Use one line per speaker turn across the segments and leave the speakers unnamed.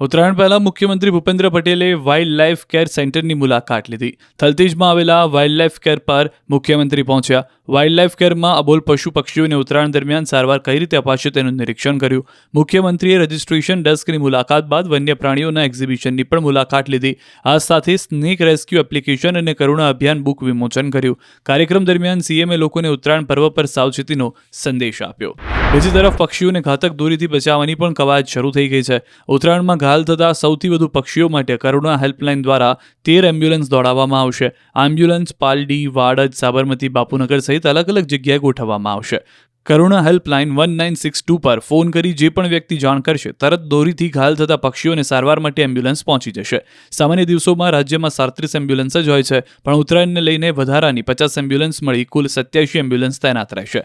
ઉત્તરાયણ પહેલા મુખ્યમંત્રી ભૂપેન્દ્ર પટેલે વાઇલ્ડ લાઇફ કેર સેન્ટરની મુલાકાત લીધી. થલતેજમાં આવેલા વાઇલ્ડ લાઇફ કેર પર મુખ્યમંત્રી પહોંચ્યા. વાઇલ્ડ લાઇફ કેરમાં અબોલ પશુ પક્ષીઓને ઉત્તરાયણ દરમિયાન સારવાર કઈ રીતે અપાશે તેનું નિરીક્ષણ કર્યું. મુખ્યમંત્રીએ રજિસ્ટ્રેશન ડેસ્કની મુલાકાત બાદ વન્ય પ્રાણીઓના એક્ઝિબિશનની પણ મુલાકાત લીધી. આ સાથે સ્નેક રેસ્ક્યુ એપ્લિકેશન અને કરુણા અભિયાન બુક વિમોચન કર્યું. કાર્યક્રમ દરમિયાન સીએમએ લોકોને ઉત્તરાયણ પર્વ પર સાવચેતીનો સંદેશ આપ્યો. બીજી તરફ પક્ષીઓને ઘાતક દોરીથી બચાવવાની પણ કવાયત શરૂ થઈ ગઈ છે. ઉત્તરાયણમાં ઘાયલ થતા સૌથી વધુ પક્ષીઓ માટે કરુણા હેલ્પલાઇન દ્વારા 13 એમ્બ્યુલન્સ દોડાવવામાં આવશે. આ એમ્બ્યુલન્સ પાલડી, વાડજ, સાબરમતી, બાપુનગર સહિત અલગ અલગ જગ્યાએ ગોઠવવામાં આવશે. કરુણા હેલ્પલાઇન 1962 પર ફોન કરી જે પણ વ્યક્તિ જાણ કરશે તરત દોરીથી ઘાયલ થતા પક્ષીઓને સારવાર માટે એમ્બ્યુલન્સ પહોંચી જશે. સામાન્ય દિવસોમાં રાજ્યમાં 37 એમ્બ્યુલન્સ જ હોય છે, પણ ઉત્તરાયણને લઈને વધારાની 50 એમ્બ્યુલન્સ મળી કુલ 87 એમ્બ્યુલન્સ તૈનાત રહેશે.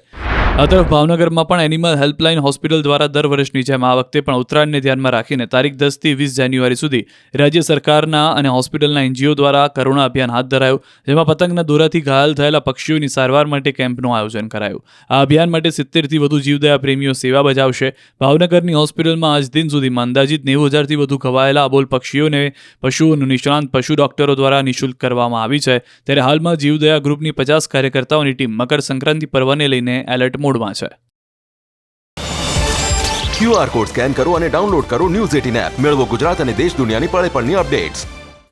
આ તરફ ભાવનગરમાં પણ એનિમલ હેલ્પલાઇન હોસ્પિટલ દ્વારા દર વર્ષની જેમ આ વખતે પણ ઉત્તરાયણને ધ્યાનમાં રાખીને તારીખ 10 થી 20 જાન્યુઆરી સુધી રાજ્ય સરકારના અને હોસ્પિટલના એનજીઓ દ્વારા કરુણા અભિયાન હાથ ધરાયું, જેમાં પતંગના દોરાથી ઘાયલ થયેલા પક્ષીઓની સારવાર માટે કેમ્પનું આયોજન કરાયું. આ અભિયાન માટે 70 થી વધુ જીવદયા પ્રેમીઓ સેવા બજાવશે. ભાવનગરની હોસ્પિટલમાં આજ દિન સુધીમાં અંદાજિત 90,000થી વધુ ઘવાયેલા અબોલ પક્ષીઓને પશુઓનું નિષ્ણાંત પશુ ડોક્ટરો દ્વારા નિઃશુલ્ક કરવામાં આવી છે. ત્યારે હાલમાં જીવદયા ગ્રુપની 50 કાર્યકર્તાઓની ટીમ મકર સંક્રાંતિ પર્વને લઈને એલર્ટ મોડમાં છે.
QR કોડ સ્કેન કરો અને ડાઉનલોડ કરો ન્યૂઝ 18 એપ. મેળવો ગુજરાત અને દેશ દુનિયાની પળે પળની અપડેટ્સ.